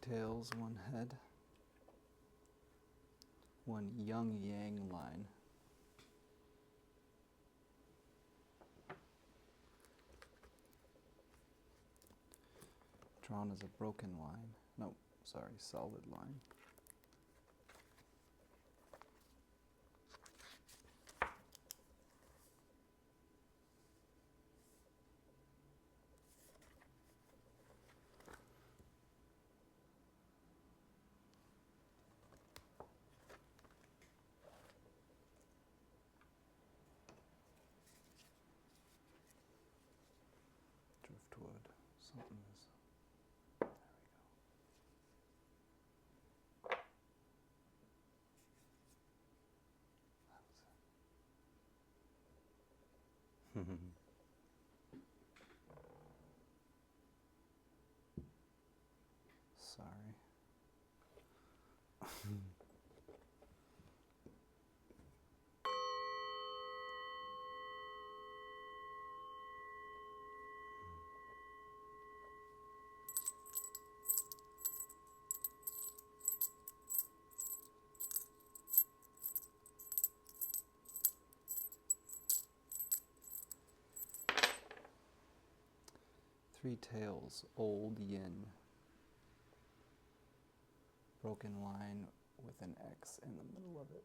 tails, one head, one yang line. Drawn as a broken line. No, sorry, solid line. Driftwood, something is. There we go. That was it. Sorry. 3 tails, old yin. Broken line with an X in the middle of it.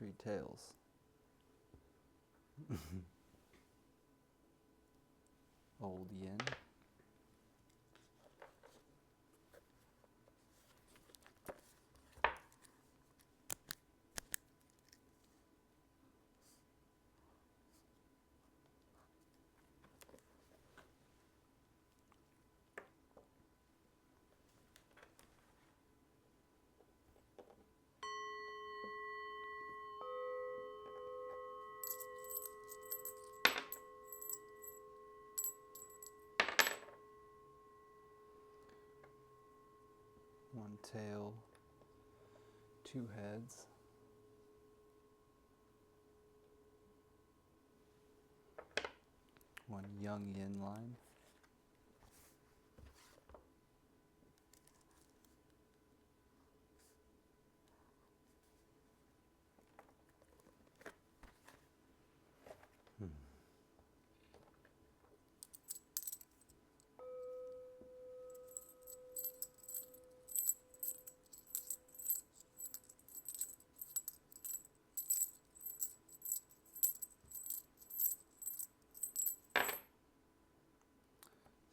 3 tails. Old yin. One tail, 2 heads. One yang yin line.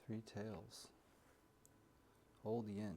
Three tails. Old yin.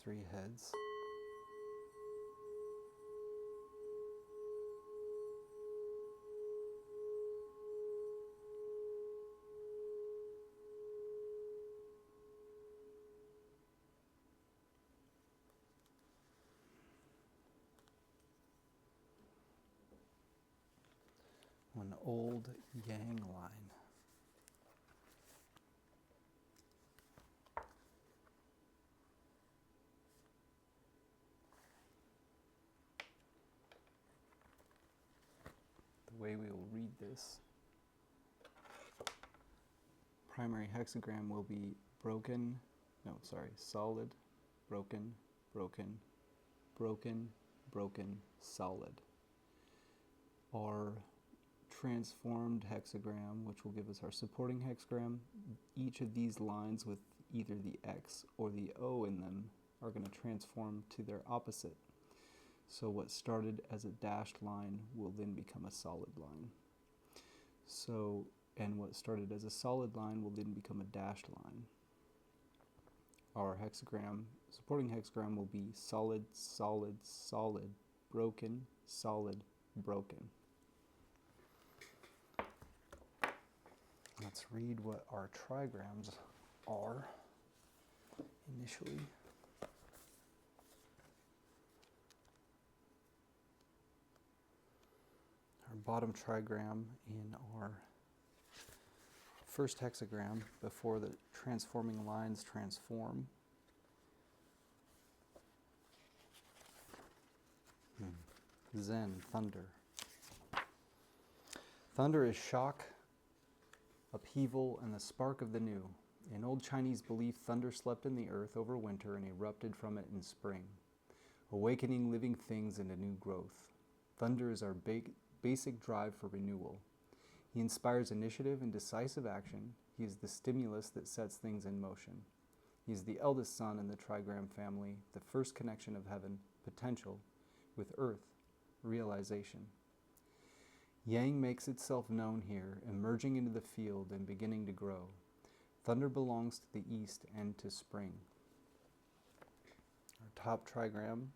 Three heads. One old yang line. The way we will read this primary hexagram will be solid, broken, broken, broken, broken, solid. Our transformed hexagram, which will give us our supporting hexagram, each of these lines with either the X or the O in them are going to transform to their opposite. So what started as a dashed line will then become a solid line. And what started as a solid line will then become a dashed line. Our hexagram, supporting hexagram, will be solid, solid, solid, broken, solid, broken. Let's read what our trigrams are initially. Our bottom trigram in our first hexagram before the transforming lines transform. Zen, thunder. Thunder is shock, upheaval, and the spark of the new. In old Chinese belief, thunder slept in the earth over winter and erupted from it in spring, awakening living things into new growth. Thunder is our basic drive for renewal. He inspires initiative and decisive action. He is the stimulus that sets things in motion. He is the eldest son in the trigram family, the first connection of heaven, potential, with earth, realization. Yang makes itself known here, emerging into the field and beginning to grow. Thunder belongs to the east and to spring. Our top trigram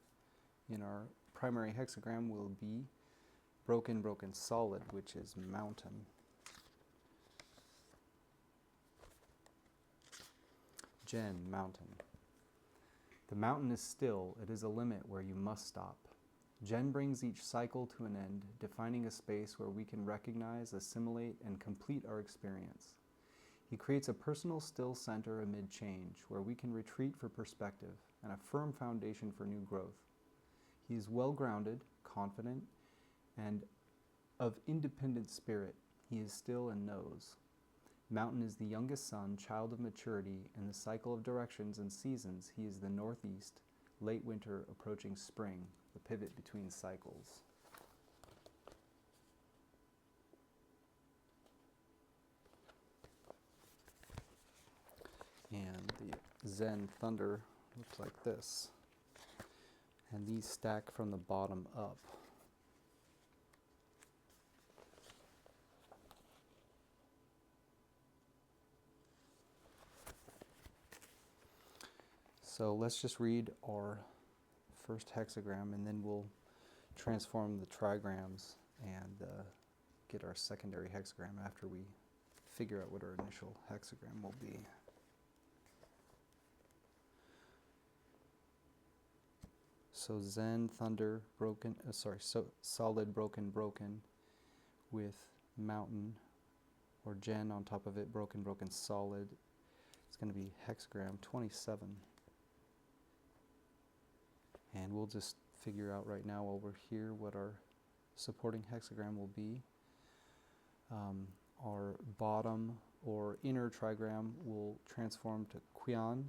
in our primary hexagram will be broken, broken, solid, which is mountain. Jen, mountain. The mountain is still. It is a limit where you must stop. Jen brings each cycle to an end, defining a space where we can recognize, assimilate, and complete our experience. He creates a personal still center amid change, where we can retreat for perspective and a firm foundation for new growth. He is well-grounded, confident, and of independent spirit. He is still and knows. Mountain is the youngest son, child of maturity. In the cycle of directions and seasons, he is the northeast, late winter, approaching spring, the pivot between cycles. And the Zen thunder looks like this. And these stack from the bottom up. So let's just read our first hexagram, and then we'll transform the trigrams and get our secondary hexagram after we figure out what our initial hexagram will be. So Zen, thunder, solid, broken, broken, with mountain, or Jen on top of it, broken, broken, solid. It's going to be hexagram 27. And we'll just figure out right now while we're here what our supporting hexagram will be. Our bottom or inner trigram will transform to Qian,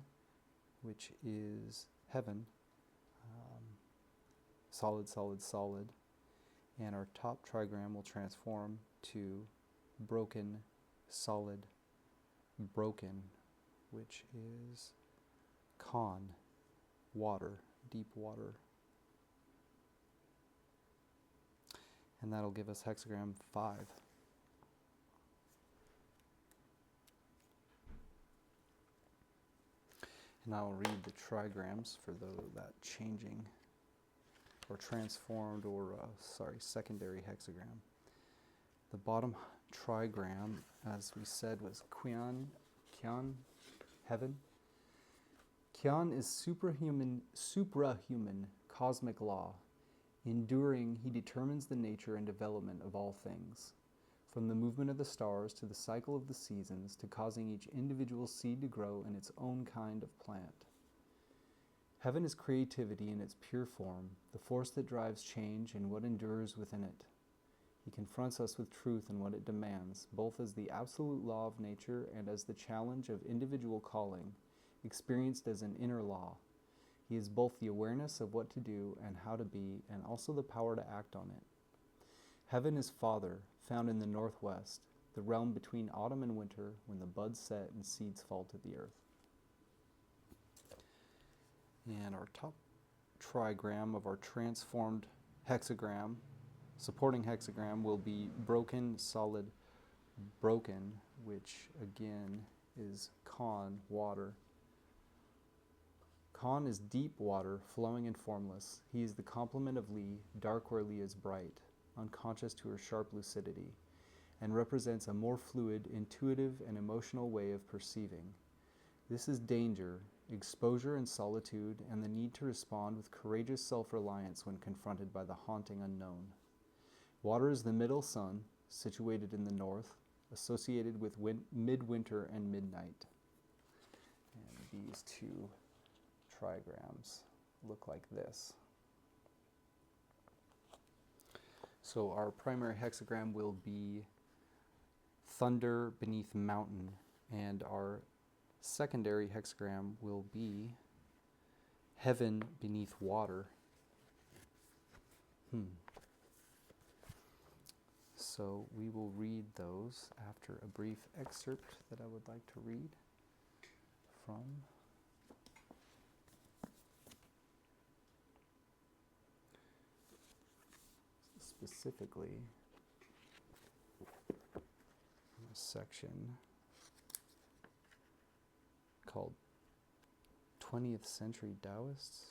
which is heaven, solid, solid, solid. And our top trigram will transform to broken, solid, broken, which is Kan, water, deep water. And that'll give us hexagram 5. And I'll read the trigrams for that changing or transformed or, secondary hexagram. The bottom trigram, as we said, was Qian, heaven. Qian is suprahuman cosmic law. Enduring, he determines the nature and development of all things, from the movement of the stars to the cycle of the seasons to causing each individual seed to grow in its own kind of plant. Heaven is creativity in its pure form, the force that drives change and what endures within it. He confronts us with truth and what it demands, both as the absolute law of nature and as the challenge of individual calling, experienced as an inner law. He is both the awareness of what to do and how to be, and also the power to act on it. Heaven is Father, found in the northwest, the realm between autumn and winter, when the buds set and seeds fall to the earth. And our top trigram of our transformed hexagram, supporting hexagram, will be broken, solid, broken, which again is Kan, water. Kan is deep water, flowing and formless. He is the complement of Li, dark where Li is bright, unconscious to her sharp lucidity, and represents a more fluid, intuitive, and emotional way of perceiving. This is danger, exposure and solitude, and the need to respond with courageous self-reliance when confronted by the haunting unknown. Water is the middle sun, situated in the north, associated with midwinter and midnight. And these two trigrams look like this. So our primary hexagram will be thunder beneath mountain, and our secondary hexagram will be heaven beneath water. So we will read those after a brief excerpt that I would like to read from specifically a section called 20th Century Taoists.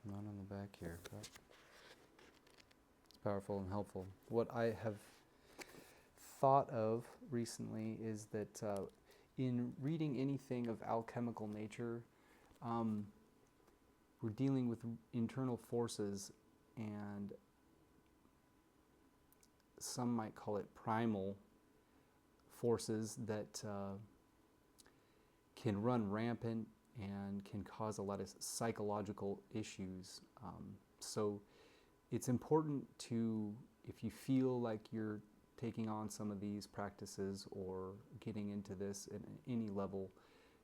Not on the back here, but it's powerful and helpful. What I have thought of recently is that in reading anything of alchemical nature, we're dealing with internal forces, and some might call it primal forces that can run rampant and can cause a lot of psychological issues. So it's important to, if you feel like you're taking on some of these practices or getting into this at any level,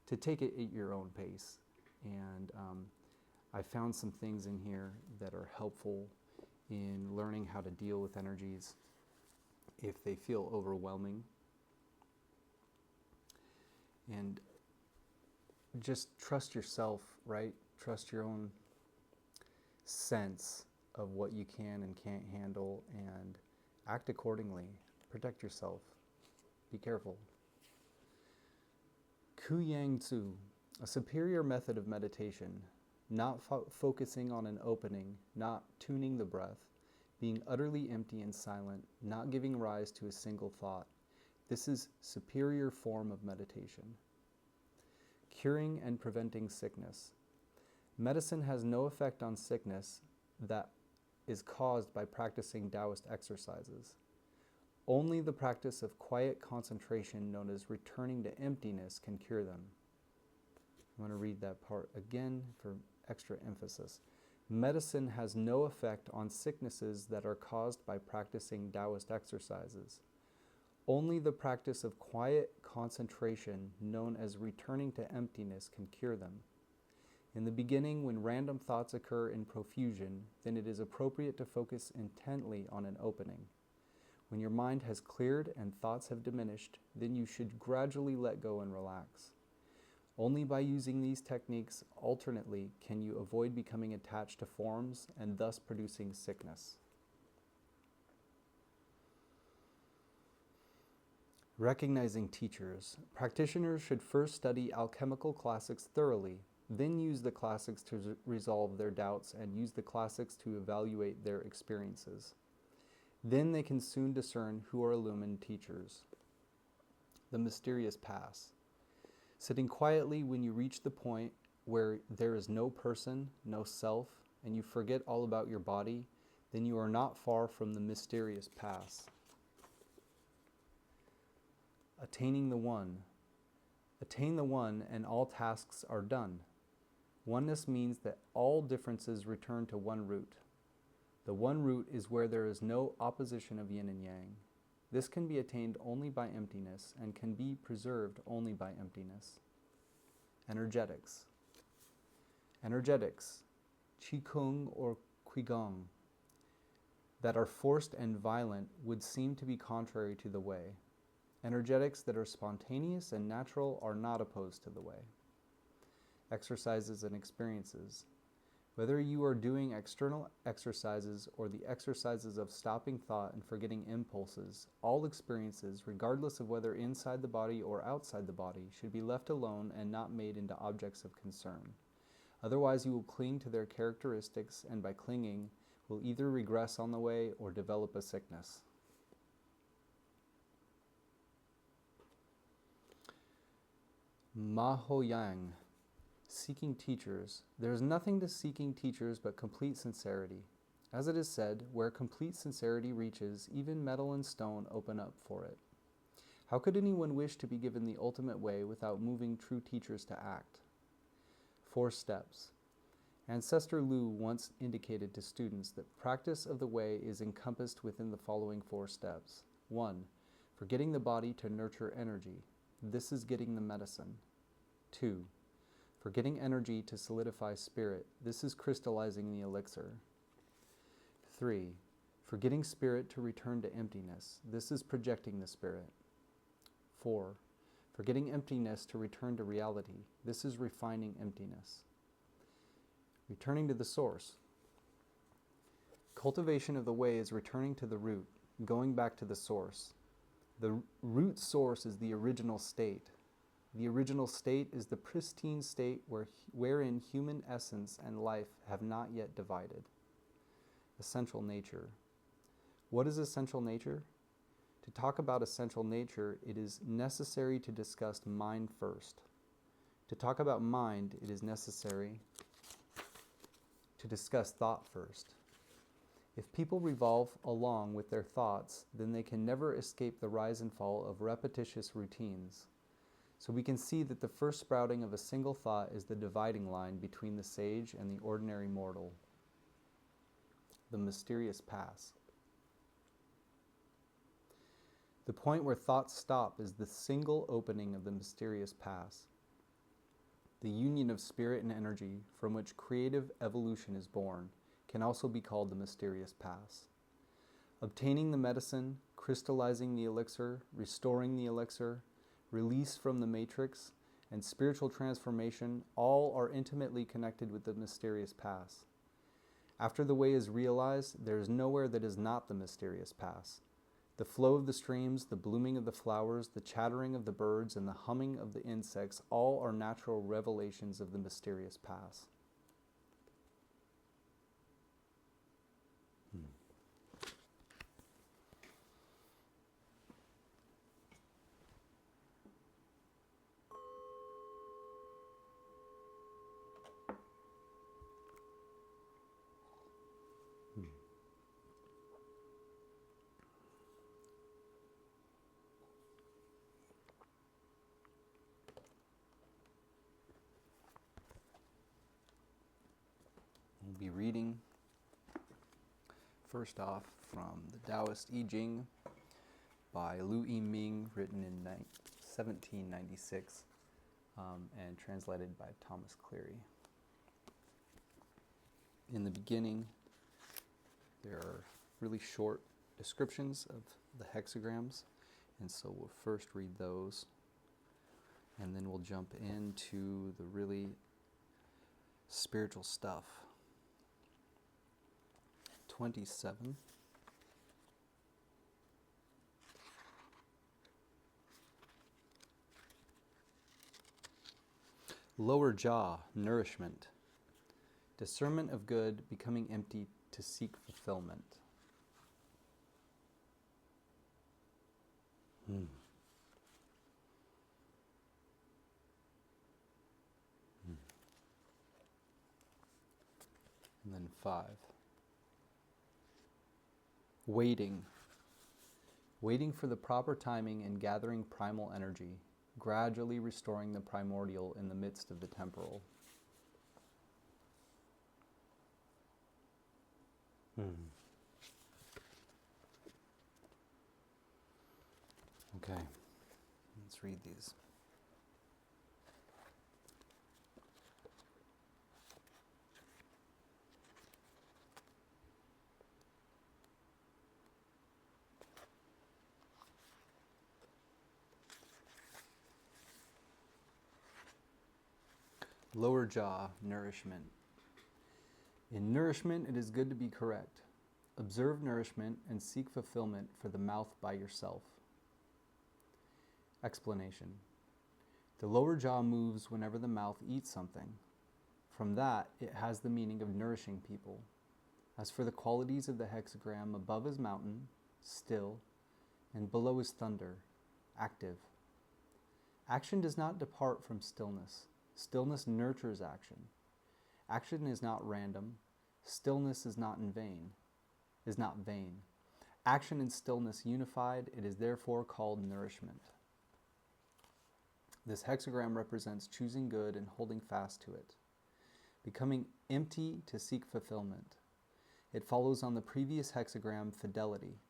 to take it at your own pace. And I found some things in here that are helpful in learning how to deal with energies if they feel overwhelming. And just trust yourself, right? Trust your own sense of what you can and can't handle, and act accordingly. Protect yourself. Be careful. Ku Yang Tzu, a superior method of meditation, not focusing on an opening, not tuning the breath, being utterly empty and silent, not giving rise to a single thought. This is superior form of meditation. Curing and preventing sickness. Medicine has no effect on sickness that is caused by practicing Taoist exercises. Only the practice of quiet concentration, known as returning to emptiness, can cure them. I'm going to read that part again for extra emphasis. Medicine has no effect on sicknesses that are caused by practicing Taoist exercises. Only the practice of quiet concentration, known as returning to emptiness, can cure them. In the beginning, when random thoughts occur in profusion, then it is appropriate to focus intently on an opening. When your mind has cleared and thoughts have diminished, then you should gradually let go and relax. Only by using these techniques alternately can you avoid becoming attached to forms and thus producing sickness. Recognizing teachers. Practitioners should first study alchemical classics thoroughly, then use the classics to resolve their doubts and use the classics to evaluate their experiences. Then they can soon discern who are illumined teachers. The mysterious pass. Sitting quietly when you reach the point where there is no person, no self, and you forget all about your body, then you are not far from the mysterious pass. Attaining the One. Attain the one, and all tasks are done. Oneness means that all differences return to one root. The one root is where there is no opposition of yin and yang. This can be attained only by emptiness and can be preserved only by emptiness. Energetics. Energetics, qigong or qigong, that are forced and violent would seem to be contrary to the way. Energetics that are spontaneous and natural are not opposed to the way. Exercises and experiences. Whether you are doing external exercises or the exercises of stopping thought and forgetting impulses, all experiences, regardless of whether inside the body or outside the body, should be left alone and not made into objects of concern. Otherwise, you will cling to their characteristics, and by clinging, will either regress on the way or develop a sickness. Mahoyang. Seeking teachers. There is nothing to seeking teachers but complete sincerity. As it is said, where complete sincerity reaches, even metal and stone open up for it. How could anyone wish to be given the ultimate way without moving true teachers to act? 4 steps. Ancestor Lu once indicated to students that practice of the way is encompassed within the following 4 steps. 1. Forgetting the body to nurture energy. This is getting the medicine. 2. Forgetting energy to solidify spirit. This is crystallizing the elixir. 3. Forgetting spirit to return to emptiness. This is projecting the spirit. 4. Forgetting emptiness to return to reality. This is refining emptiness. Returning to the source. Cultivation of the way is returning to the root, going back to the source. The root source is the original state. The original state is the pristine state wherein human essence and life have not yet divided. Essential nature. What is essential nature? To talk about essential nature, it is necessary to discuss mind first. To talk about mind, it is necessary to discuss thought first. If people revolve along with their thoughts, then they can never escape the rise and fall of repetitious routines. So we can see that the first sprouting of a single thought is the dividing line between the sage and the ordinary mortal. The mysterious pass. The point where thoughts stop is the single opening of the mysterious pass. The union of spirit and energy from which creative evolution is born can also be called the mysterious pass. Obtaining the medicine, crystallizing the elixir, restoring the elixir, release from the matrix, and spiritual transformation all are intimately connected with the mysterious pass. After the way is realized, there is nowhere that is not the mysterious pass. The flow of the streams, the blooming of the flowers, the chattering of the birds, and the humming of the insects all are natural revelations of the mysterious pass. We'll be reading first off from the Taoist I Ching by I-ming, written in 1796 and translated by Thomas Cleary. In the beginning, there are really short descriptions of the hexagrams, and so we'll first read those, and then we'll jump into the really spiritual stuff. 27. Lower jaw, nourishment. Discernment of good, becoming empty to seek fulfillment. And then 5. Waiting. Waiting for the proper timing and gathering primal energy. gradually restoring the primordial in the midst of the temporal. Okay, let's read these. Lower jaw, nourishment. In nourishment, it is good to be correct. Observe nourishment and seek fulfillment for the mouth by yourself. Explanation. The lower jaw moves whenever the mouth eats something. From that, it has the meaning of nourishing people. As for the qualities of the hexagram, above is mountain, still, and below is thunder, active. Action does not depart from stillness. Stillness nurtures action. Action is not random. Stillness is not vain. Action and stillness unified, it is therefore called nourishment. This hexagram represents choosing good and holding fast to it. Becoming empty to seek fulfillment. It follows on the previous hexagram, fidelity.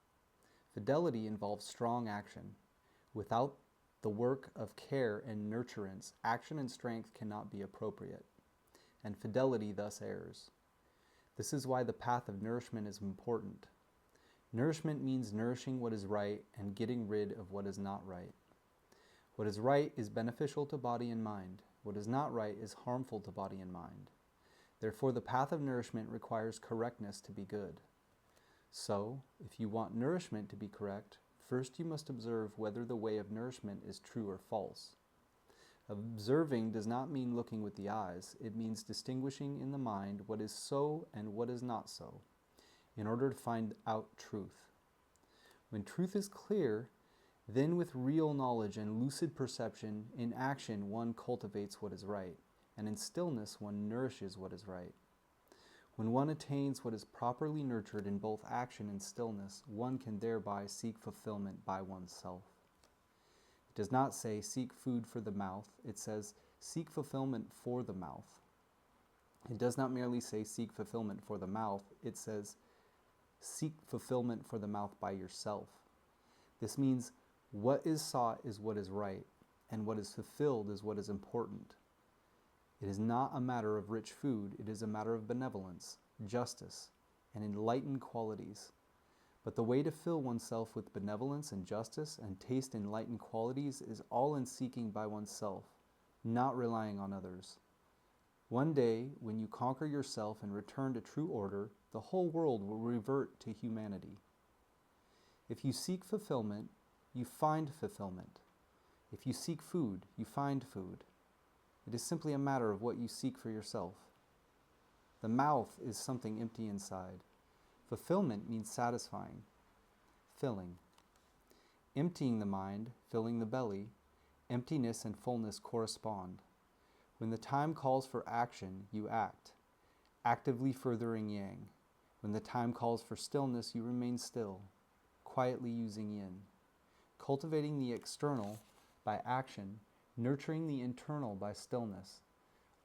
Fidelity involves strong action. Without the work of care and nurturance, action and strength cannot be appropriate, and fidelity thus errs. This is why the path of nourishment is important. Nourishment means nourishing what is right and getting rid of what is not right. What is right is beneficial to body and mind. What is not right is harmful to body and mind. Therefore, the path of nourishment requires correctness to be good. So, if you want nourishment to be correct, first you must observe whether the way of nourishment is true or false. Observing does not mean looking with the eyes. It means distinguishing in the mind what is so and what is not so, in order to find out truth. When truth is clear, then with real knowledge and lucid perception, in action one cultivates what is right, and in stillness one nourishes what is right. When one attains what is properly nurtured in both action and stillness, one can thereby seek fulfillment by oneself. It does not say seek food for the mouth, it says seek fulfillment for the mouth. It does not merely say seek fulfillment for the mouth, it says seek fulfillment for the mouth by yourself. This means what is sought is what is right, and what is fulfilled is what is important. It is not a matter of rich food, it is a matter of benevolence, justice, and enlightened qualities. But the way to fill oneself with benevolence and justice and taste enlightened qualities is all in seeking by oneself, not relying on others. One day, when you conquer yourself and return to true order, the whole world will revert to humanity. If you seek fulfillment, you find fulfillment. If you seek food, you find food. It is simply a matter of what you seek for yourself. The mouth is something empty inside. Fulfillment means satisfying, filling. Emptying the mind, filling the belly, emptiness and fullness correspond. When the time calls for action, you act, actively furthering yang. When the time calls for stillness, you remain still, quietly using yin. Cultivating the external by action, nurturing the internal by stillness,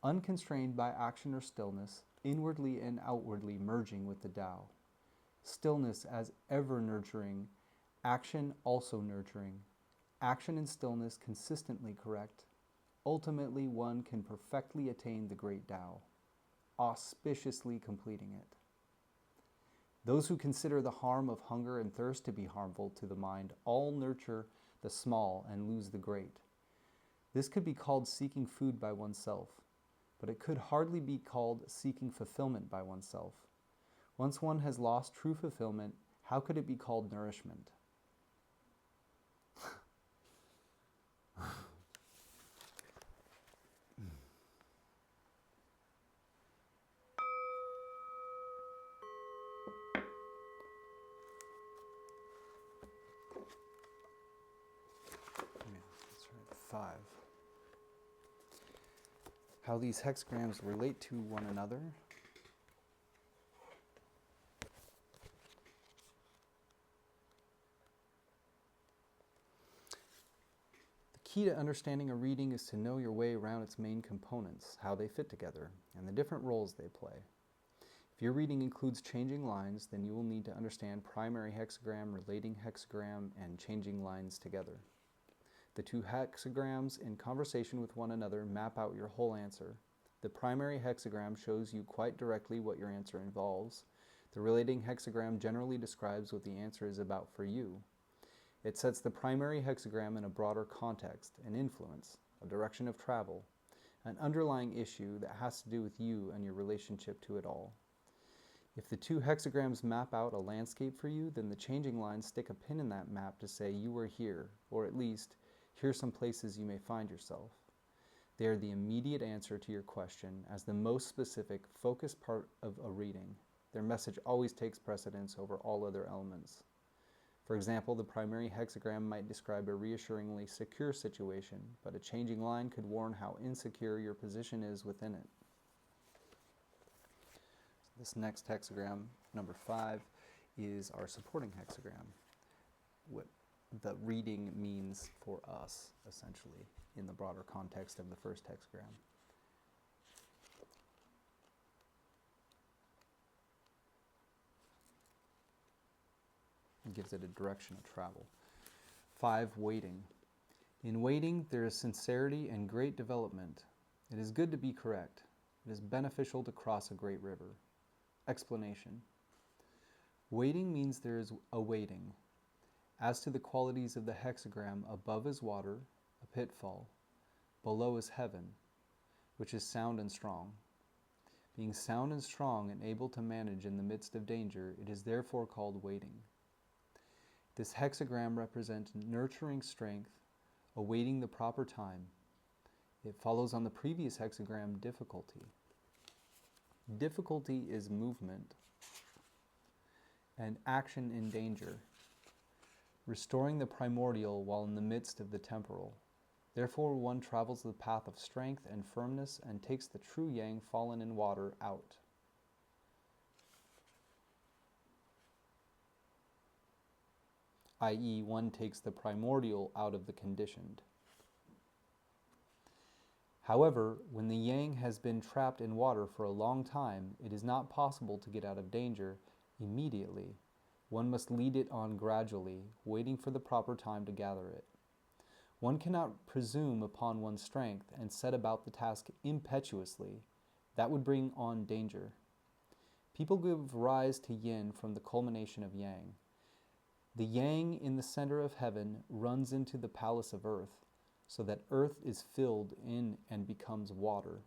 unconstrained by action or stillness, inwardly and outwardly merging with the Tao. Stillness as ever nurturing, action also nurturing, action and stillness consistently correct. Ultimately, one can perfectly attain the great Tao, auspiciously completing it. Those who consider the harm of hunger and thirst to be harmful to the mind all nurture the small and lose the great. This could be called seeking food by oneself, but it could hardly be called seeking fulfillment by oneself. Once one has lost true fulfillment, how could it be called nourishment? That's right, 5. How these hexagrams relate to one another. The key to understanding a reading is to know your way around its main components, how they fit together, and the different roles they play. If your reading includes changing lines, then you will need to understand primary hexagram, relating hexagram, and changing lines together. The two hexagrams in conversation with one another map out your whole answer. The primary hexagram shows you quite directly what your answer involves. The relating hexagram generally describes what the answer is about for you. It sets the primary hexagram in a broader context, an influence, a direction of travel, an underlying issue that has to do with you and your relationship to it all. If the two hexagrams map out a landscape for you, then the changing lines stick a pin in that map to say you are here, or at least, here are some places you may find yourself. They are the immediate answer to your question as the most specific, focused part of a reading. Their message always takes precedence over all other elements. For example, the primary hexagram might describe a reassuringly secure situation, but a changing line could warn how insecure your position is within it. This next hexagram, number 5, is our supporting hexagram. What the reading means for us, essentially, in the broader context of the first hexagram. It gives it a direction of travel. 5, waiting. In waiting, there is sincerity and great development. It is good to be correct. It is beneficial to cross a great river. Explanation. Waiting means there is a waiting. As to the qualities of the hexagram, above is water, a pitfall. Below is heaven, which is sound and strong. Being sound and strong and able to manage in the midst of danger, it is therefore called waiting. This hexagram represents nurturing strength, awaiting the proper time. It follows on the previous hexagram, difficulty. Difficulty is movement and action in danger, restoring the primordial while in the midst of the temporal. Therefore one travels the path of strength and firmness and takes the true yang fallen in water out. I.e., one takes the primordial out of the conditioned. However, when the yang has been trapped in water for a long time, it is not possible to get out of danger immediately. One must lead it on gradually, waiting for the proper time to gather it. One cannot presume upon one's strength and set about the task impetuously. That would bring on danger. People give rise to yin from the culmination of yang. The yang in the center of heaven runs into the palace of earth, so that earth is filled in and becomes water.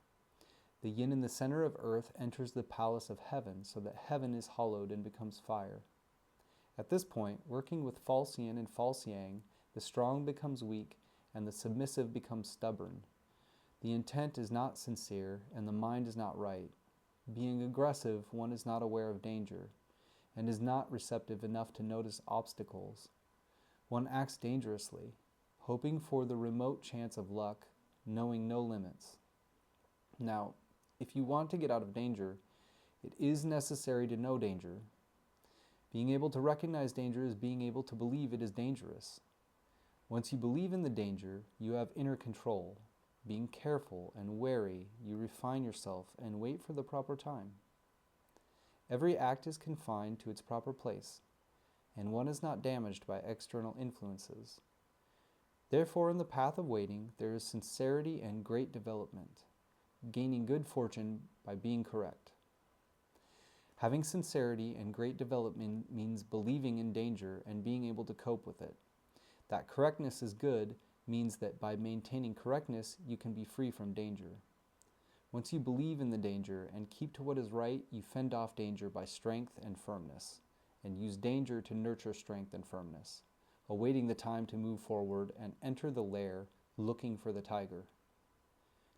The yin in the center of earth enters the palace of heaven, so that heaven is hollowed and becomes fire. At this point, working with false yin and false yang, the strong becomes weak and the submissive becomes stubborn. The intent is not sincere and the mind is not right. Being aggressive, one is not aware of danger and is not receptive enough to notice obstacles. One acts dangerously, hoping for the remote chance of luck, knowing no limits. Now, if you want to get out of danger, it is necessary to know danger. Being able to recognize danger is being able to believe it is dangerous. Once you believe in the danger, you have inner control. Being careful and wary, you refine yourself and wait for the proper time. Every act is confined to its proper place, and one is not damaged by external influences. Therefore, in the path of waiting, there is sincerity and great development, gaining good fortune by being correct. Having sincerity and great development means believing in danger and being able to cope with it. That correctness is good means that by maintaining correctness, you can be free from danger. Once you believe in the danger and keep to what is right, you fend off danger by strength and firmness, and use danger to nurture strength and firmness, awaiting the time to move forward and enter the lair, looking for the tiger.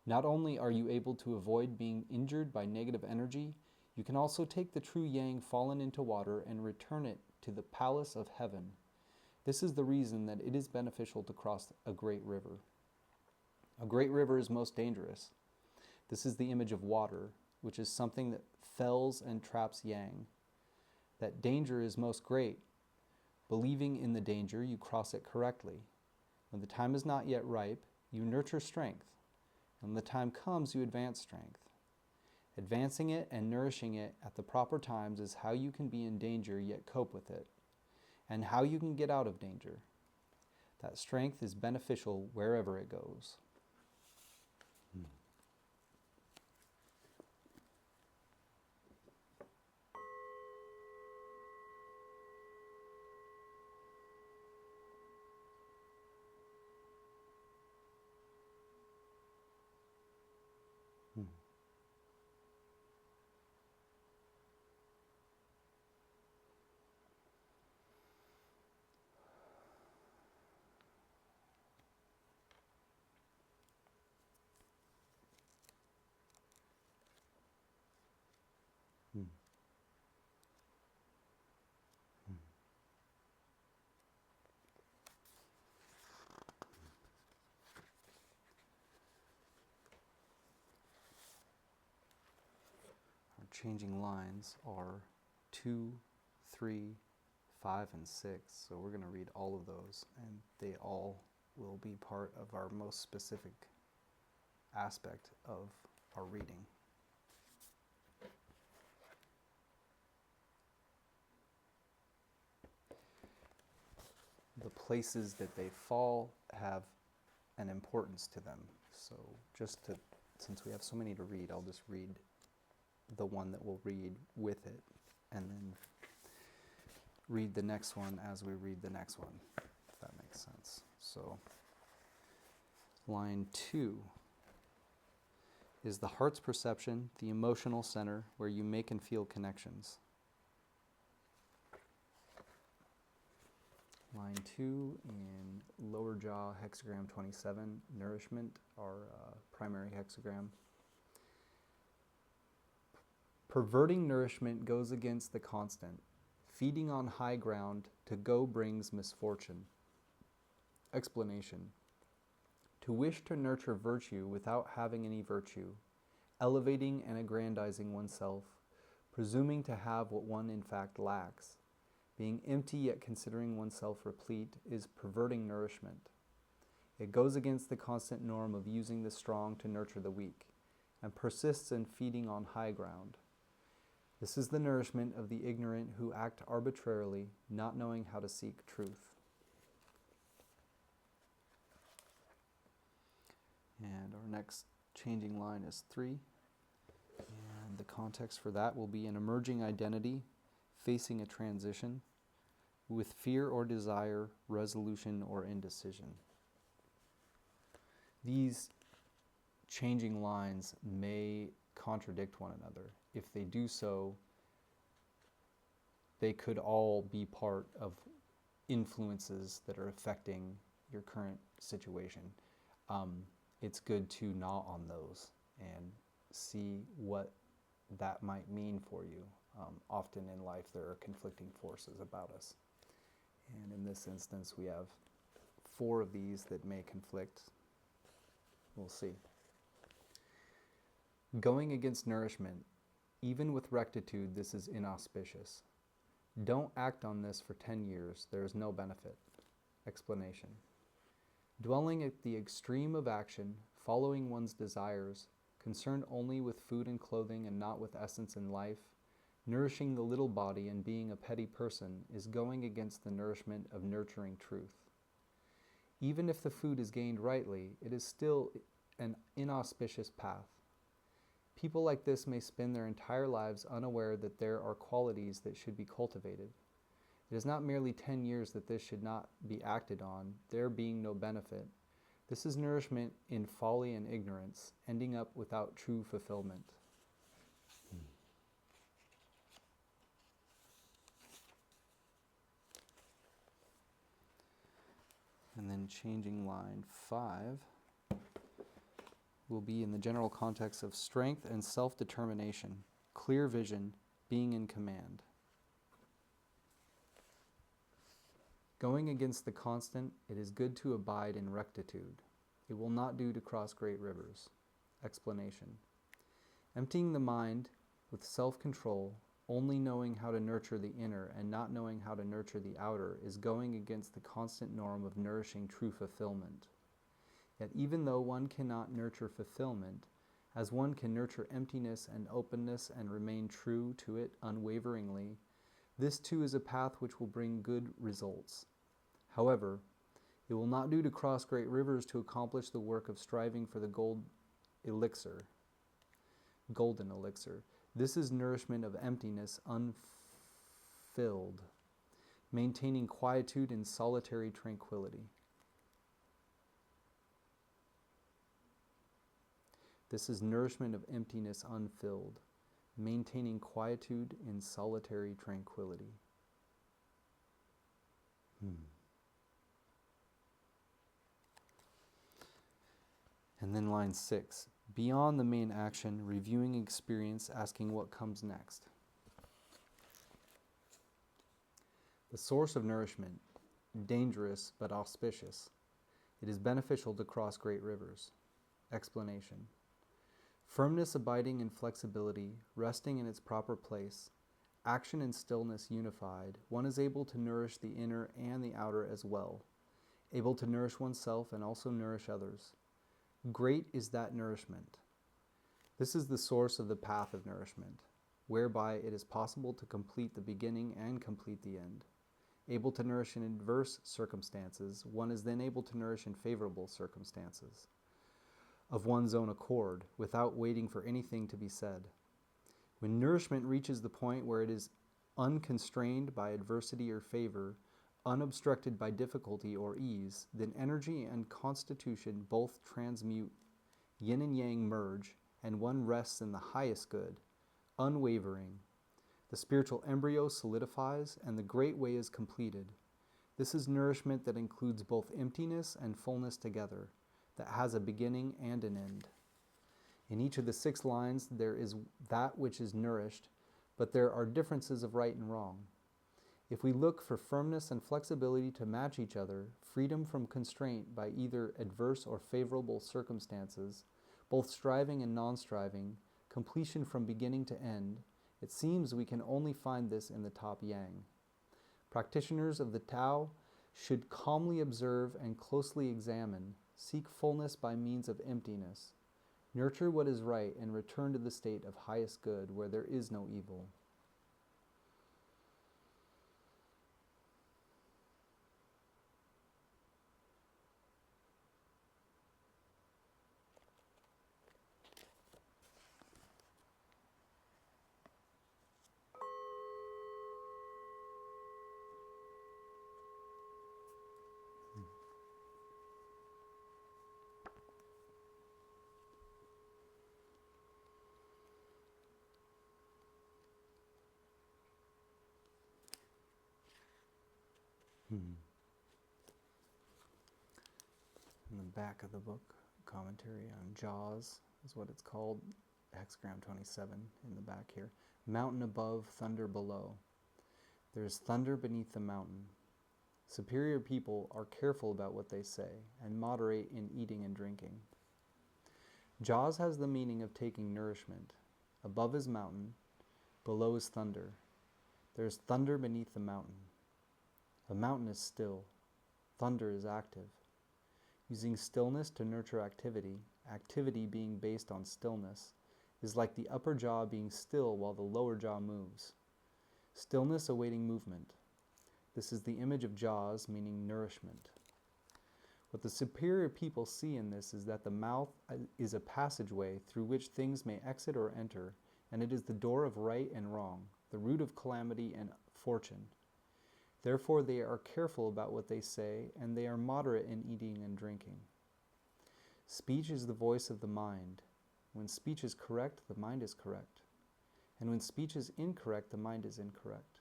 Not only are you able to avoid being injured by negative energy, you can also take the true yang fallen into water and return it to the palace of heaven. This is the reason that it is beneficial to cross a great river. A great river is most dangerous. This is the image of water, which is something that fells and traps yang. That danger is most great. Believing in the danger, you cross it correctly. When the time is not yet ripe, you nurture strength. And when the time comes, you advance strength. Advancing it and nourishing it at the proper times is how you can be in danger yet cope with it, and how you can get out of danger. That strength is beneficial wherever it goes. Changing lines are 2, 3, 5, and 6. So we're going to read all of those, and they all will be part of our most specific aspect of our reading. The places that they fall have an importance to them. So since we have so many to read, I'll just read the one that we'll read with it, and then read the next one as we read the next one, if that makes sense. So, line 2 is the heart's perception, the emotional center where you make and feel connections. Line 2 in lower jaw, hexagram 27, nourishment, our primary hexagram. Perverting nourishment goes against the constant. Feeding on high ground to go brings misfortune. Explanation. To wish to nurture virtue without having any virtue, elevating and aggrandizing oneself, presuming to have what one in fact lacks, being empty yet considering oneself replete, is perverting nourishment. It goes against the constant norm of using the strong to nurture the weak, and persists in feeding on high ground. This is the nourishment of the ignorant who act arbitrarily, not knowing how to seek truth. And our next changing line is 3. And the context for that will be an emerging identity facing a transition with fear or desire, resolution or indecision. These changing lines may contradict one another. If they do so, they could all be part of influences that are affecting your current situation. It's good to gnaw on those and see what that might mean for you. Often in life there are conflicting forces about us. And in this instance we have 4 of these that may conflict. We'll see. Going against nourishment, even with rectitude, this is inauspicious. Don't act on this for 10 years. There is no benefit. Explanation. Dwelling at the extreme of action, following one's desires, concerned only with food and clothing and not with essence in life, nourishing the little body and being a petty person is going against the nourishment of nurturing truth. Even if the food is gained rightly, it is still an inauspicious path. People like this may spend their entire lives unaware that there are qualities that should be cultivated. It is not merely 10 years that this should not be acted on, there being no benefit. This is nourishment in folly and ignorance, ending up without true fulfillment. And then changing line 5 will be in the general context of strength and self-determination, clear vision, being in command. Going against the constant, it is good to abide in rectitude. It will not do to cross great rivers. Explanation. Emptying the mind with self-control, only knowing how to nurture the inner and not knowing how to nurture the outer is going against the constant norm of nourishing true fulfillment. Yet even though one cannot nurture fulfillment, as one can nurture emptiness and openness and remain true to it unwaveringly, this too is a path which will bring good results. However, it will not do to cross great rivers to accomplish the work of striving for the golden elixir. This is nourishment of emptiness unfilled, maintaining quietude in solitary tranquility. This is nourishment of emptiness unfilled, maintaining quietude in solitary tranquility. And then line 6. Beyond the main action, reviewing experience, asking what comes next. The source of nourishment, dangerous but auspicious. It is beneficial to cross great rivers. Explanation. Firmness abiding in flexibility, resting in its proper place, action and stillness unified, one is able to nourish the inner and the outer as well, able to nourish oneself and also nourish others. Great is that nourishment. This is the source of the path of nourishment, whereby it is possible to complete the beginning and complete the end. Able to nourish in adverse circumstances, one is then able to nourish in favorable circumstances, of one's own accord, without waiting for anything to be said. When nourishment reaches the point where it is unconstrained by adversity or favor, unobstructed by difficulty or ease, then energy and constitution both transmute, yin and yang merge, and one rests in the highest good, unwavering. The spiritual embryo solidifies, and the great way is completed. This is nourishment that includes both emptiness and fullness together, that has a beginning and an end. In each of the 6 lines there is that which is nourished, but there are differences of right and wrong. If we look for firmness and flexibility to match each other, freedom from constraint by either adverse or favorable circumstances, both striving and non-striving, completion from beginning to end, it seems we can only find this in the top yang. Practitioners of the Tao should calmly observe and closely examine, seek fullness by means of emptiness, nurture what is right, and return to the state of highest good where there is no evil. In the back of the book, commentary on Jaws is what it's called, Hexagram 27 in the back here. Mountain above, thunder below. There is thunder beneath the mountain. Superior people are careful about what they say and moderate in eating and drinking. Jaws has the meaning of taking nourishment. Above is mountain, below is thunder. There is thunder beneath the mountain. A mountain is still. Thunder is active. Using stillness to nurture activity, activity being based on stillness, is like the upper jaw being still while the lower jaw moves. Stillness awaiting movement. This is the image of jaws, meaning nourishment. What the superior people see in this is that the mouth is a passageway through which things may exit or enter, and it is the door of right and wrong, the root of calamity and fortune. Therefore they are careful about what they say, and they are moderate in eating and drinking. Speech is the voice of the mind. When speech is correct, the mind is correct. And when speech is incorrect, the mind is incorrect.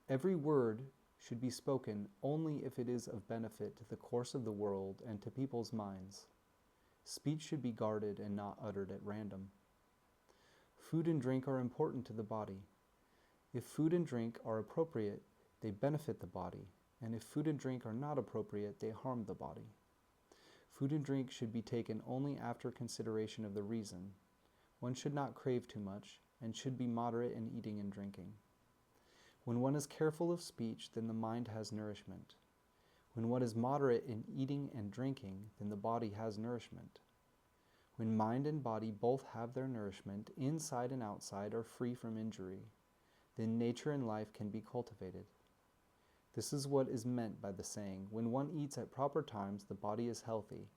Every word should be spoken only if it is of benefit to the course of the world and to people's minds. Speech should be guarded and not uttered at random. Food and drink are important to the body. If food and drink are appropriate, they benefit the body, and if food and drink are not appropriate, they harm the body. Food and drink should be taken only after consideration of the reason. One should not crave too much, and should be moderate in eating and drinking. When one is careful of speech, then the mind has nourishment. When one is moderate in eating and drinking, then the body has nourishment. When mind and body both have their nourishment, inside and outside are free from injury, then nature and life can be cultivated. This is what is meant by the saying, when one eats at proper times, the body is healthy.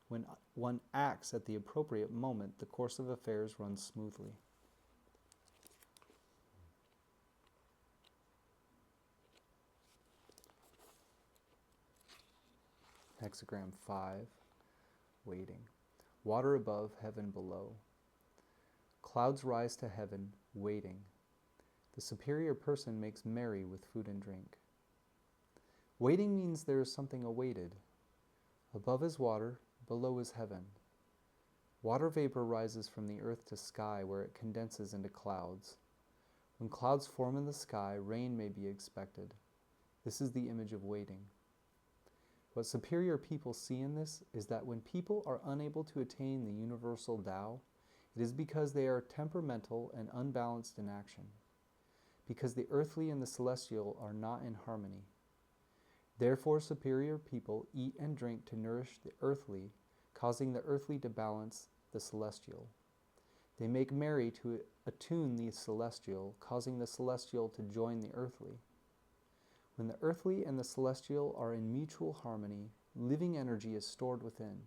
When one acts at the appropriate moment, the course of affairs runs smoothly. Hexagram 5, waiting. Water above, heaven below. Clouds rise to heaven, waiting. The superior person makes merry with food and drink. Waiting means there is something awaited. Above is water, below is heaven. Water vapor rises from the earth to sky where it condenses into clouds. When clouds form in the sky, rain may be expected. This is the image of waiting. What superior people see in this is that when people are unable to attain the universal Tao, it is because they are temperamental and unbalanced in action, because the earthly and the celestial are not in harmony. Therefore, superior people eat and drink to nourish the earthly, causing the earthly to balance the celestial. They make merry to attune the celestial, causing the celestial to join the earthly. When the earthly and the celestial are in mutual harmony, living energy is stored within,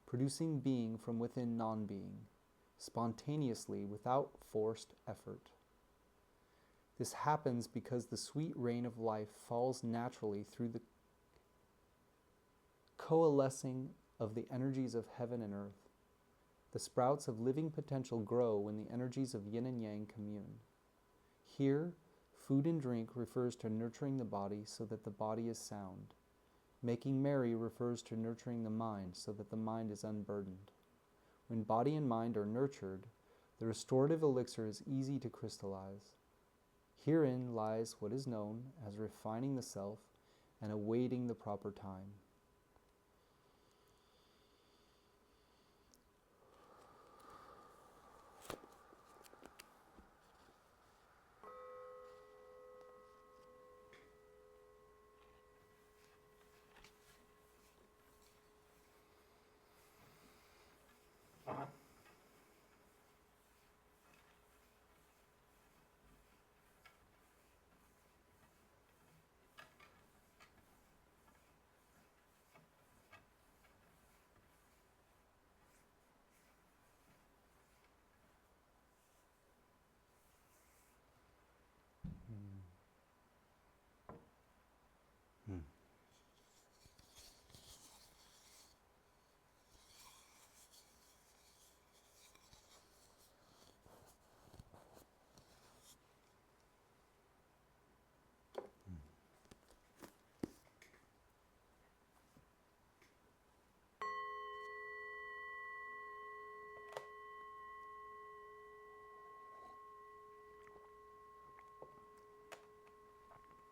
producing being from within non-being, spontaneously without forced effort. This happens because the sweet rain of life falls naturally through the coalescing of the energies of heaven and earth. The sprouts of living potential grow when the energies of yin and yang commune. Here, food and drink refers to nurturing the body so that the body is sound. Making merry refers to nurturing the mind so that the mind is unburdened. When body and mind are nurtured, the restorative elixir is easy to crystallize. Herein lies what is known as refining the self and awaiting the proper time.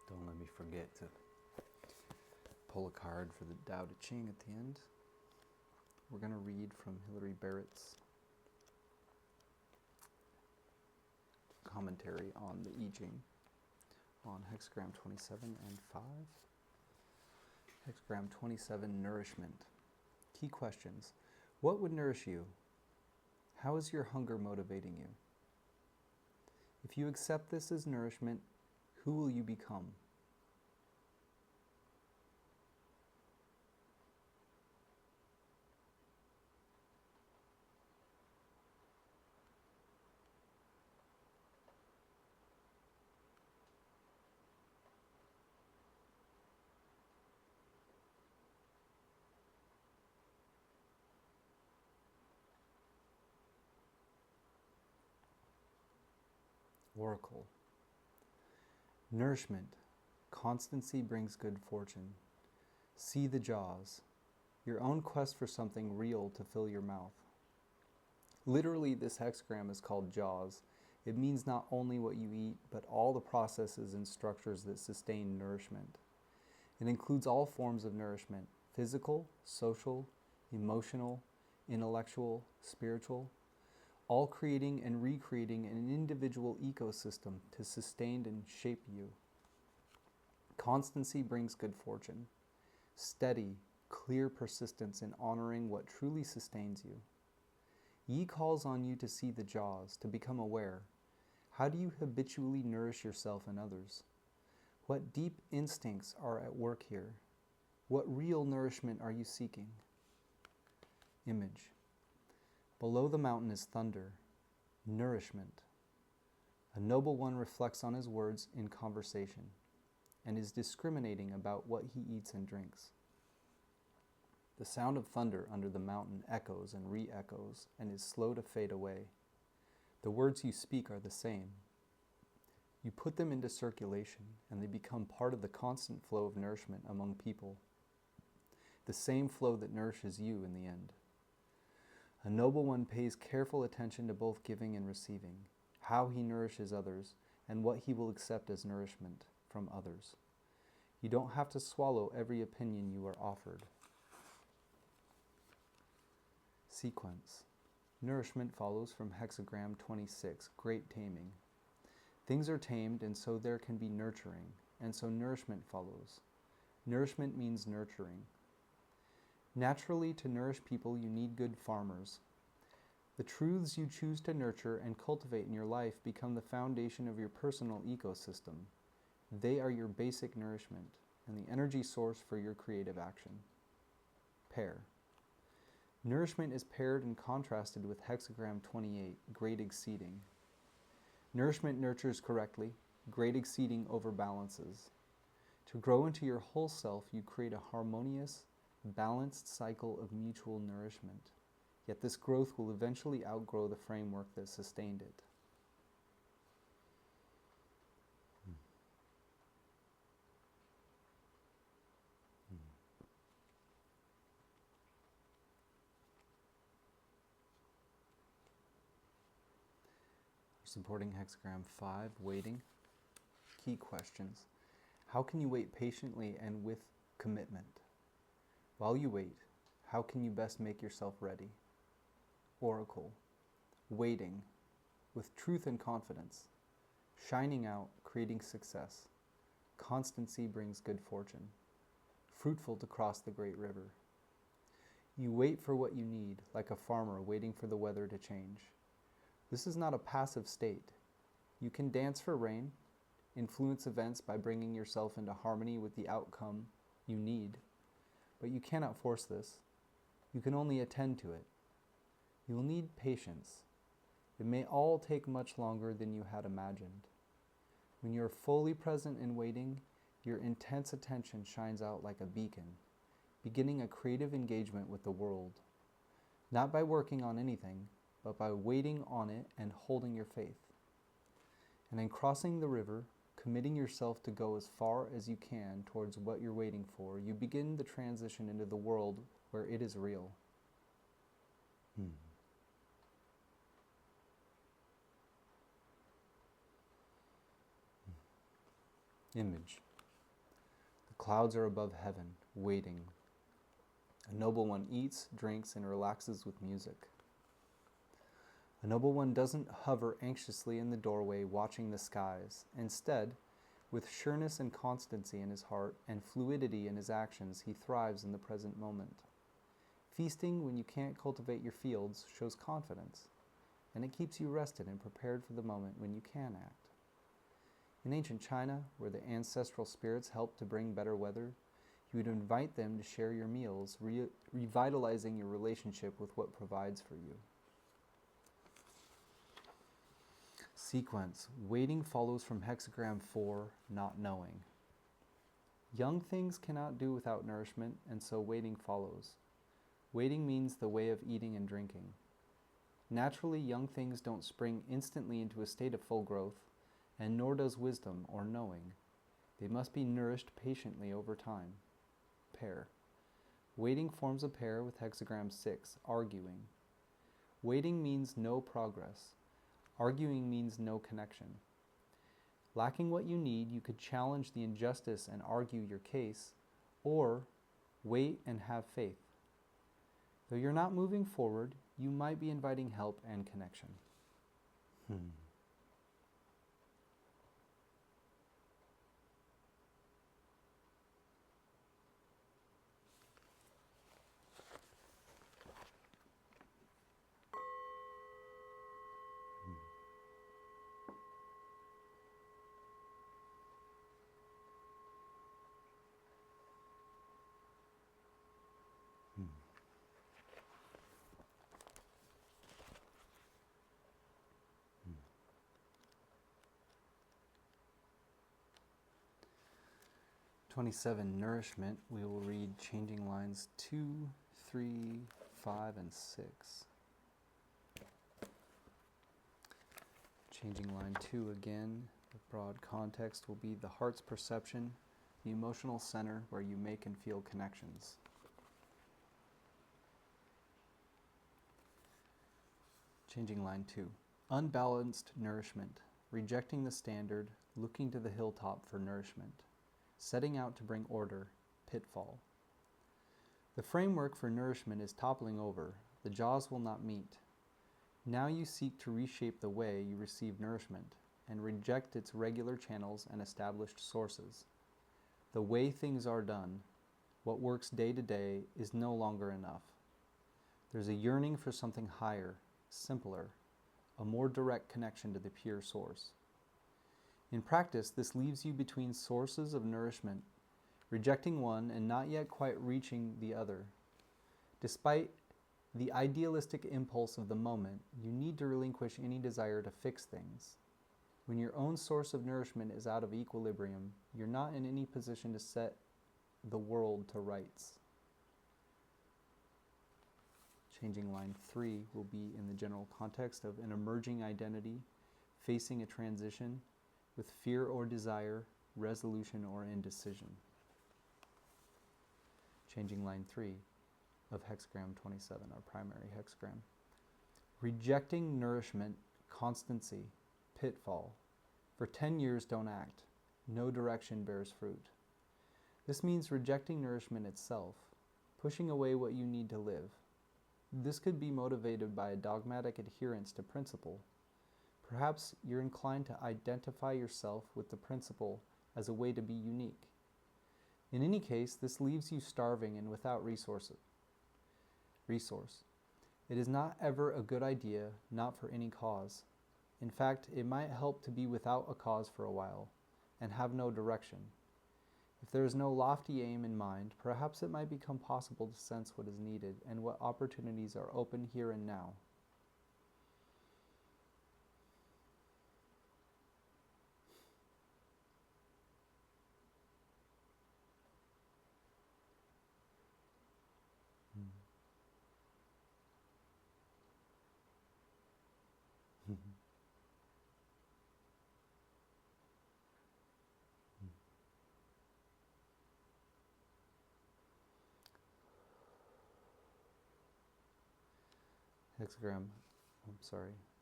Don't let me forget to pull a card for the Tao Te Ching at the end. We're going to read from Hilary Barrett's commentary on the I Ching on Hexagram 27 and 5. Hexagram 27, Nourishment. Key questions. What would nourish you? How is your hunger motivating you? If you accept this as nourishment, who will you become? Oracle. Nourishment. Constancy brings good fortune. See the jaws. Your own quest for something real to fill your mouth. Literally, this hexagram is called jaws. It means not only what you eat, but all the processes and structures that sustain nourishment. It includes all forms of nourishment: physical, social, emotional, intellectual, spiritual. all creating and recreating an individual ecosystem to sustain and shape you. Constancy brings good fortune. Steady, clear persistence in honoring what truly sustains you. Yi calls on you to see the jaws, to become aware. How do you habitually nourish yourself and others? What deep instincts are at work here? What real nourishment are you seeking? Image. Below the mountain is thunder, nourishment. A noble one reflects on his words in conversation and is discriminating about what he eats and drinks. The sound of thunder under the mountain echoes and re-echoes and is slow to fade away. The words you speak are the same. You put them into circulation and they become part of the constant flow of nourishment among people. The same flow that nourishes you in the end. A noble one pays careful attention to both giving and receiving, how he nourishes others, and what he will accept as nourishment from others. You don't have to swallow every opinion you are offered. Sequence. Nourishment follows from Hexagram 26, Great Taming. Things are tamed, and so there can be nurturing, and so nourishment follows. Nourishment means nurturing. Naturally, to nourish people, you need good farmers. The truths you choose to nurture and cultivate in your life become the foundation of your personal ecosystem. They are your basic nourishment and the energy source for your creative action. Pair. Nourishment is paired and contrasted with Hexagram 28, Great Exceeding. Nourishment nurtures correctly, great exceeding overbalances. To grow into your whole self, you create a harmonious, balanced cycle of mutual nourishment. Yet this growth will eventually outgrow the framework that sustained it. Supporting Hexagram 5, waiting. Key questions. How can you wait patiently and with commitment? While you wait, how can you best make yourself ready? Oracle. Waiting, with truth and confidence. Shining out, creating success. Constancy brings good fortune. Fruitful to cross the great river. You wait for what you need, like a farmer waiting for the weather to change. This is not a passive state. You can dance for rain, influence events by bringing yourself into harmony with the outcome you need, but you cannot force this. You can only attend to it. You will need patience. It may all take much longer than you had imagined. When you are fully present in waiting, your intense attention shines out like a beacon, beginning a creative engagement with the world, not by working on anything, but by waiting on it and holding your faith. And in crossing the river, committing yourself to go as far as you can towards what you're waiting for, you begin the transition into the world where it is real. Image. The clouds are above heaven, waiting. A noble one eats, drinks, and relaxes with music. A noble one doesn't hover anxiously in the doorway watching the skies. Instead, with sureness and constancy in his heart and fluidity in his actions, he thrives in the present moment. Feasting when you can't cultivate your fields shows confidence, and it keeps you rested and prepared for the moment when you can act. In ancient China, where the ancestral spirits helped to bring better weather, you would invite them to share your meals, revitalizing your relationship with what provides for you. Sequence. Waiting follows from Hexagram 4, not knowing. Young things cannot do without nourishment, and so waiting follows. Waiting means the way of eating and drinking. Naturally, young things don't spring instantly into a state of full growth, and nor does wisdom or knowing. They must be nourished patiently over time. Pair. Waiting forms a pair with Hexagram 6, arguing. Waiting means no progress. Arguing means no connection. Lacking what you need, you could challenge the injustice and argue your case, or wait and have faith. Though you're not moving forward, you might be inviting help and connection. Hmm. 27, Nourishment. We will read changing lines 2, 3, 5, and 6. Changing line 2 again. The broad context will be the heart's perception, the emotional center where you make and feel connections. Changing line 2. Unbalanced nourishment, rejecting the standard, looking to the hilltop for nourishment, setting out to bring order, pitfall. The framework for nourishment is toppling over, the jaws will not meet. Now you seek to reshape the way you receive nourishment and reject its regular channels and established sources. The way things are done, what works day to day, is no longer enough. There's a yearning for something higher, simpler, a more direct connection to the pure source. In practice, this leaves you between sources of nourishment, rejecting one and not yet quite reaching the other. Despite the idealistic impulse of the moment, you need to relinquish any desire to fix things. When your own source of nourishment is out of equilibrium, you're not in any position to set the world to rights. Changing line 3 will be in the general context of an emerging identity, facing a transition, with fear or desire, resolution or indecision. Changing line 3 of Hexagram 27, our primary hexagram. Rejecting nourishment, constancy, pitfall. For 10 years don't act. No direction bears fruit. This means rejecting nourishment itself, pushing away what you need to live. This could be motivated by a dogmatic adherence to principle. Perhaps you're inclined to identify yourself with the principle as a way to be unique. In any case, this leaves you starving and without resource. It is not ever a good idea, not for any cause. In fact, it might help to be without a cause for a while and have no direction. If there is no lofty aim in mind, perhaps it might become possible to sense what is needed and what opportunities are open here and now.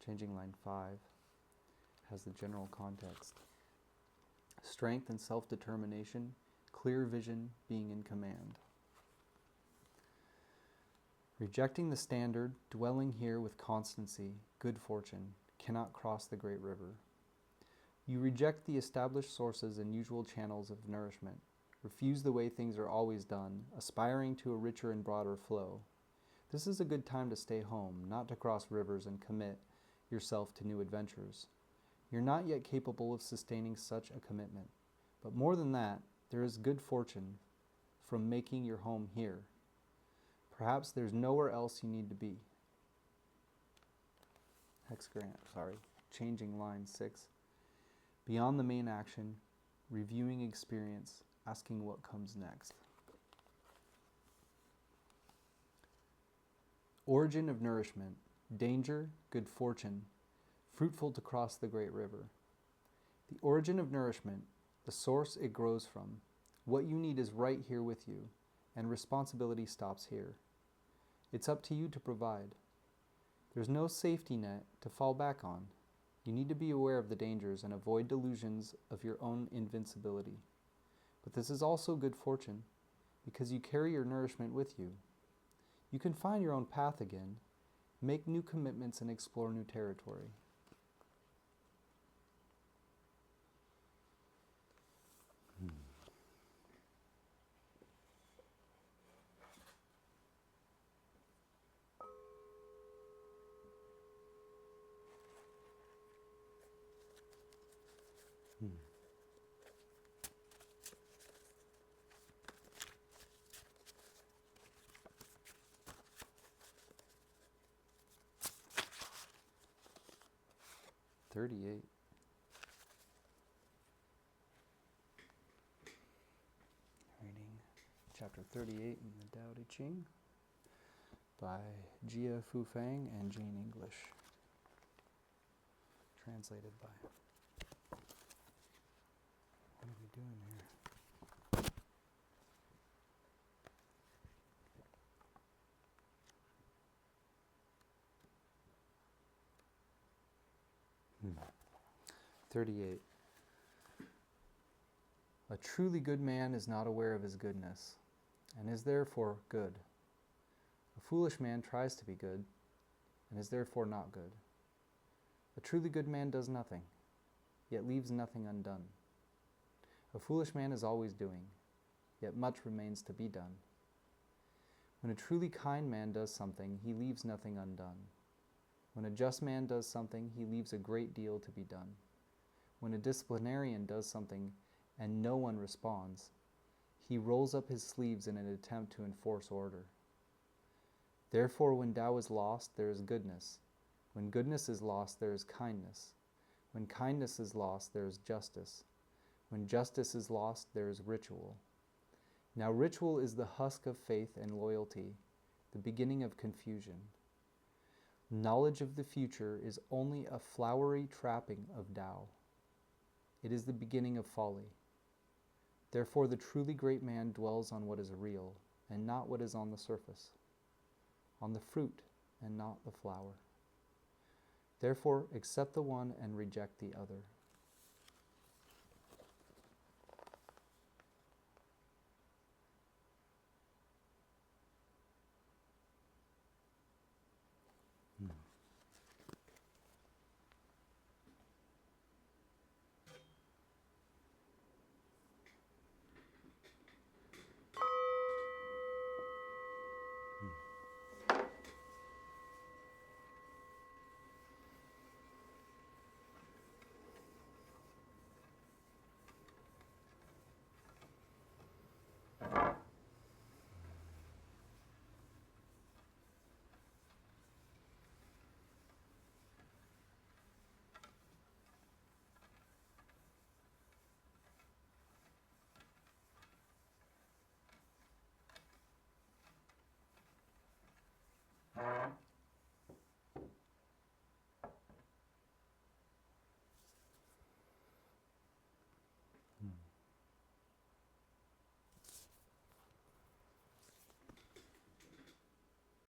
Changing line 5 has the general context. Strength and self-determination, clear vision, being in command. Rejecting the standard, dwelling here with constancy, good fortune, cannot cross the great river. You reject the established sources and usual channels of nourishment, refuse the way things are always done, aspiring to a richer and broader flow. This is a good time to stay home, not to cross rivers and commit yourself to new adventures. You're not yet capable of sustaining such a commitment. But more than that, there is good fortune from making your home here. Perhaps there's nowhere else you need to be. Changing line 6. Beyond the main action, reviewing experience, asking what comes next. Origin of nourishment, danger, good fortune, fruitful to cross the great river. The origin of nourishment, the source it grows from, what you need is right here with you, and responsibility stops here. It's up to you to provide. There's no safety net to fall back on. You need to be aware of the dangers and avoid delusions of your own invincibility. But this is also good fortune, because you carry your nourishment with you. You can find your own path again. Make new commitments and explore new territory. Hmm. 38. Reading chapter 38 in the Tao Te Ching by Jia Fu Fang and Jane English. Translated by. What are we doing here? Hmm. 38. A truly good man is not aware of his goodness, and is therefore good. A foolish man tries to be good, and is therefore not good. A truly good man does nothing, yet leaves nothing undone. A foolish man is always doing, yet much remains to be done. When a truly kind man does something, he leaves nothing undone. When a just man does something, he leaves a great deal to be done. When a disciplinarian does something and no one responds, he rolls up his sleeves in an attempt to enforce order. Therefore, when Tao is lost, there is goodness. When goodness is lost, there is kindness. When kindness is lost, there is justice. When justice is lost, there is ritual. Now ritual is the husk of faith and loyalty, the beginning of confusion. Knowledge of the future is only a flowery trapping of Tao. It is the beginning of folly. Therefore the truly great man dwells on what is real, and not what is on the surface, on the fruit and not the flower. Therefore accept the one and reject the other.